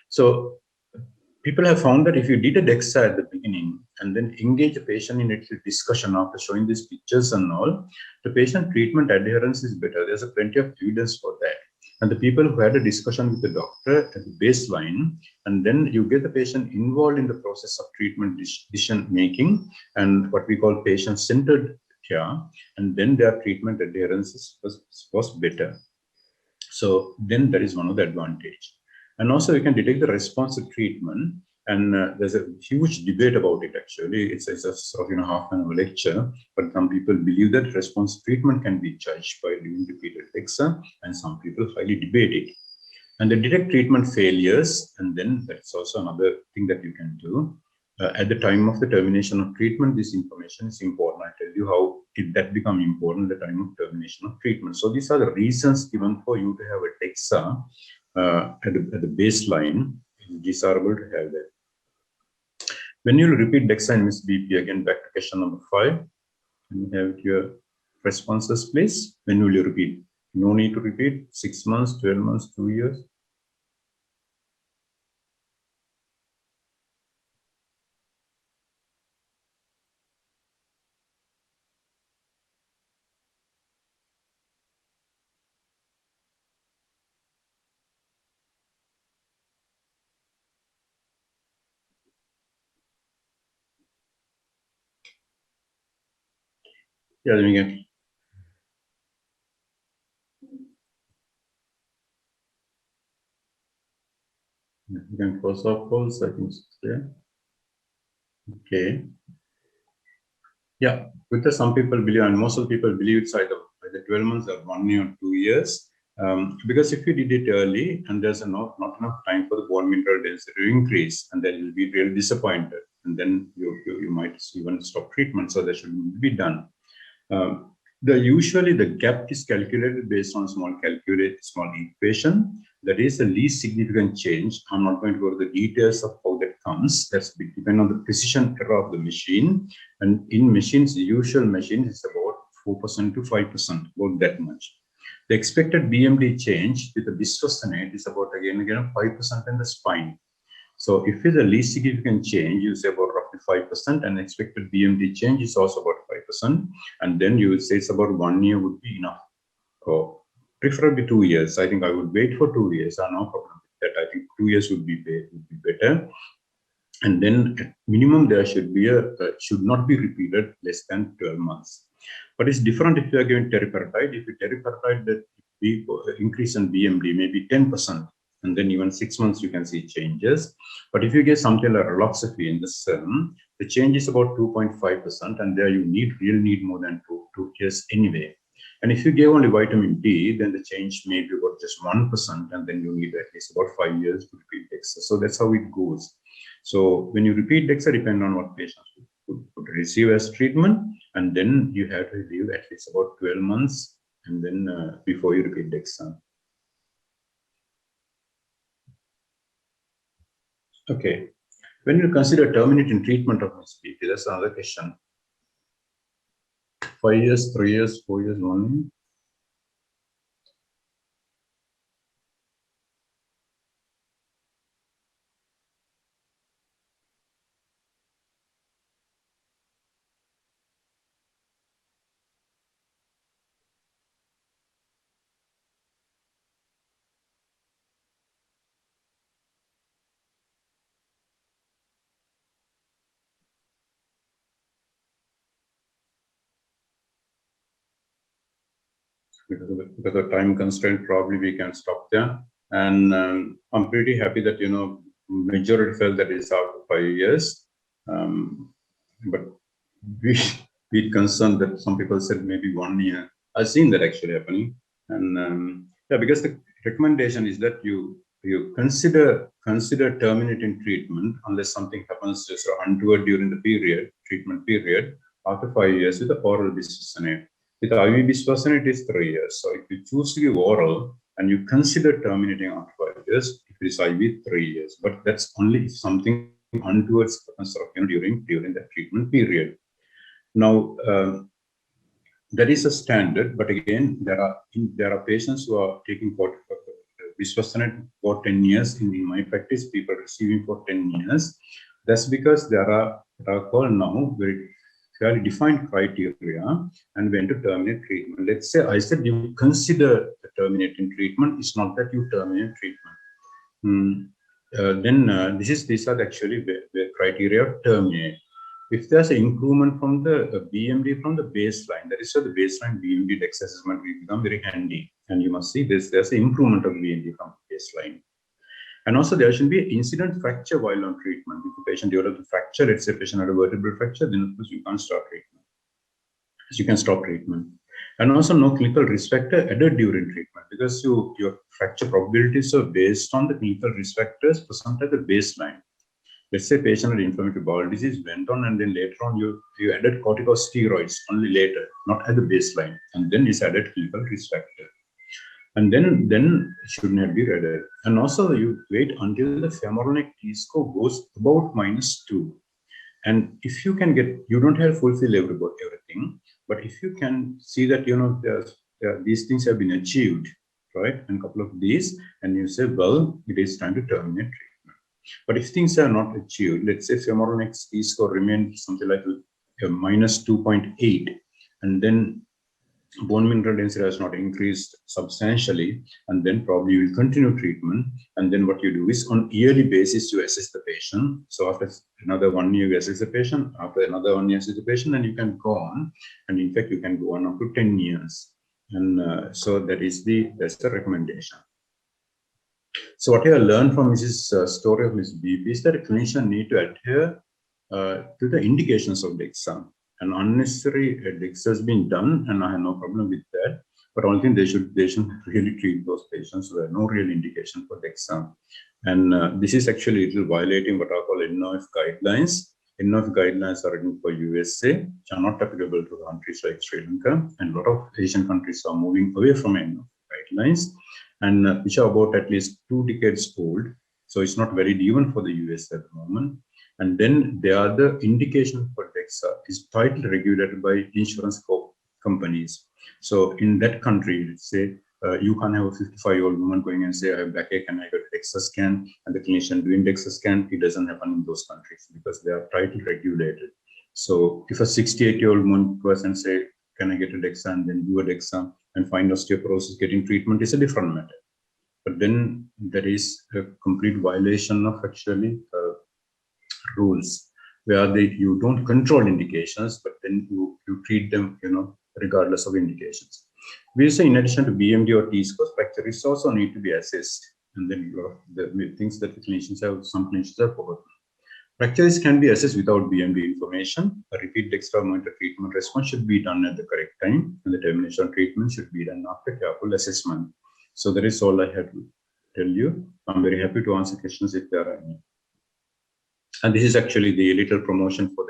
So people have found that if you did a DEXA at the beginning and then engage a patient in a discussion after showing these pictures and all, the patient treatment adherence is better. There's plenty of evidence for that. And the people who had a discussion with the doctor at the baseline, and then you get the patient involved in the process of treatment decision making and what we call patient-centered care, and then their treatment adherence was better. So then that is one of the advantage. And also you can detect the response to treatment, and there's a huge debate about it actually. It's a sort of half an hour lecture, but some people believe that response to treatment can be judged by doing repeated DEXA, and some people highly debate it. And the detect treatment failures, and then that's also another thing that you can do. At the time of the termination of treatment, this information is important. I tell you how that become important at the time of termination of treatment. So these are the reasons given for you to have a DEXA at the baseline. It is desirable to have that. When you repeat DEXA and miss BP, again back to question number 5. Can you have your responses, please? When will you repeat? No need to repeat. 6 months, 12 months, 2 years. Yeah, let me get. You can close off calls. I think it's clear. Okay. Yeah, because some people believe, and most of the people believe it's either 12 months or 1 year or 2 years. Because if you did it early and there's not enough time for the bone mineral density to increase, and then you'll be really disappointed, and then you might even stop treatment. So that should be done. Usually the gap is calculated based on small equation. That is the least significant change. I'm not going to go to the details of how that comes. That's depending on the precision error of the machine. And in machines, the usual machine is about 4% to 5%, about that much. The expected BMD change with the bisphosphonate is about again 5% in the spine. So if it's a least significant change, you say about roughly 5%, and expected BMD change is also about 5%. And then you would say it's about 1 year would be enough. Or preferably 2 years. I think I would wait for 2 years. I have no problem with that. I think 2 years would be better. And then at minimum there should be should not be repeated less than 12 months. But it's different if you are given teriparatide. If you teriparatide, that increase in BMD maybe 10%. And then even 6 months you can see changes. But if you get something like raloxifene in the serum, the change is about 2.5%, and there you really need more than 2 years anyway. And if you give only vitamin D, then the change may be about just 1%, and then you need at least about 5 years to repeat DEXA. So that's how it goes. So when you repeat DEXA, depend on what patients would receive as treatment, and then you have to leave at least about 12 months, and then before you repeat DEXA. Okay, when you consider terminating treatment of MSBP, that's another question. 5 years, 3 years, 4 years, 1 year. Because of time constraint, probably we can stop there. And I'm pretty happy that, majority felt that it's after 5 years. But we're concerned that some people said maybe 1 year. I've seen that actually happening. And yeah, because the recommendation is that you consider terminating treatment unless something happens just untoward during the treatment period, after 5 years with the oral bisphosphonate. With IV bisphosphonate, it is 3 years. So if you choose to give oral and you consider terminating after 5 years, if it is IV, 3 years. But that's only if something untoward happens during the treatment period. Now, that is a standard, but again, there are patients who are taking bisphosphonate for 10 years. In my practice, people receiving for 10 years. That's because there are called now very fairly defined criteria and when to terminate treatment. Let's say I said you consider terminating treatment. It's not that you terminate treatment. These are actually the criteria of terminate. If there's an improvement from the BMD from the baseline, that is why the baseline BMD DEX assessment will become very handy. And you must see this, there's an improvement of BMD from baseline. And also there should be an incident fracture while on treatment. If the patient develops a fracture, let's say patient had a vertebral fracture, then of course you can't start treatment. So you can stop treatment. And also no clinical risk factor added during treatment because your fracture probabilities are based on the clinical risk factors present at the baseline. Let's say patient had inflammatory bowel disease, went on, and then later on you added corticosteroids only later, not at the baseline, and then it's added clinical risk factor. And then it should not be added. And also you wait until the femoral neck T-score goes about -2. And if you can you don't have fulfill everything, but if you can see that, these things have been achieved, right? And a couple of these, and you say, well, it is time to terminate treatment. But if things are not achieved, let's say femoral neck T-score remains something like -2.8, and then bone mineral density has not increased substantially, and then probably you will continue treatment. And then what you do is on yearly basis, you assess the patient. So after another 1 year, you assess the patient, after another 1 year, assess the patient, and you can go on. And in fact, you can go on up to 10 years. And so that's the recommendation. So what I learned from this story of Ms. BP is that a clinician need to adhere to the indications of the exam. And unnecessary DEX has been done, and I have no problem with that. But only thing they should really treat those patients. So there are no real indication for DEX. And this is actually a little violating what I call NOF guidelines. NOF guidelines are written for USA, which are not applicable to countries like Sri Lanka. And a lot of Asian countries are moving away from NOF guidelines, and which are about at least 2 decades old. So it's not very even for the US at the moment. And then the other indication for DEXA is tightly regulated by insurance companies. So in that country, let's say you can't have a 55-year-old woman going and say, I have backache and I got a DEXA scan, and the clinician doing DEXA scan. It doesn't happen in those countries because they are tightly regulated. So if a 68-year-old person say, can I get a DEXA, and then do a DEXA and find osteoporosis, getting treatment is a different matter. But then there is a complete violation of actually rules where you don't control indications, but then you treat them, regardless of indications. We say in addition to BMD or T-scores, fracture risks also need to be assessed. And then the things that some clinicians have forgotten. Fracture risk can be assessed without BMD information. A repeat DEXA monitor treatment response should be done at the correct time, and the termination of treatment should be done after careful assessment. So that is all I have to tell you. I'm very happy to answer questions if there are any. And this is actually the little promotion for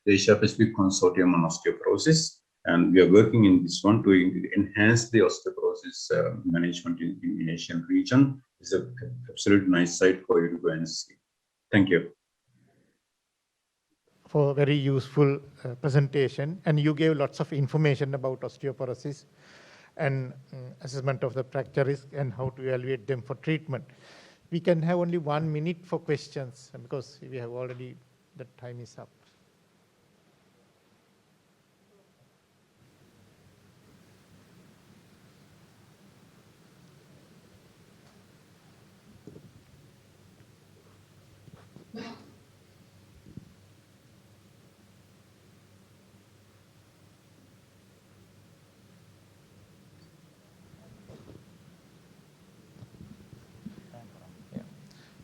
the Asia Pacific Consortium on Osteoporosis. And we are working in this one to enhance the osteoporosis management in Asian region. It's an absolute nice site for you to go and see. Thank you. For a very useful presentation. And you gave lots of information about osteoporosis and assessment of the fracture risk and how to evaluate them for treatment. We can have only 1 minute for questions because we have already, the time is up.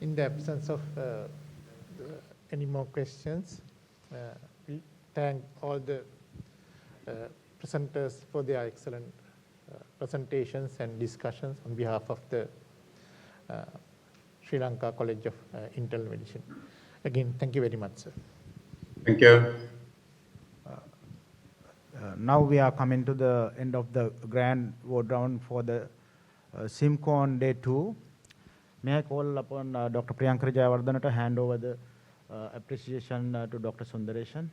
In the absence of any more questions, we thank all the presenters for their excellent presentations and discussions on behalf of the Sri Lanka College of Internal Medicine. Again, thank you very much, sir. Thank you. Now we are coming to the end of the grand vote round for the SimCon Day 2. May I call upon Dr. Priyankara Jayawardena to hand over the appreciation to Dr. Sundaresan.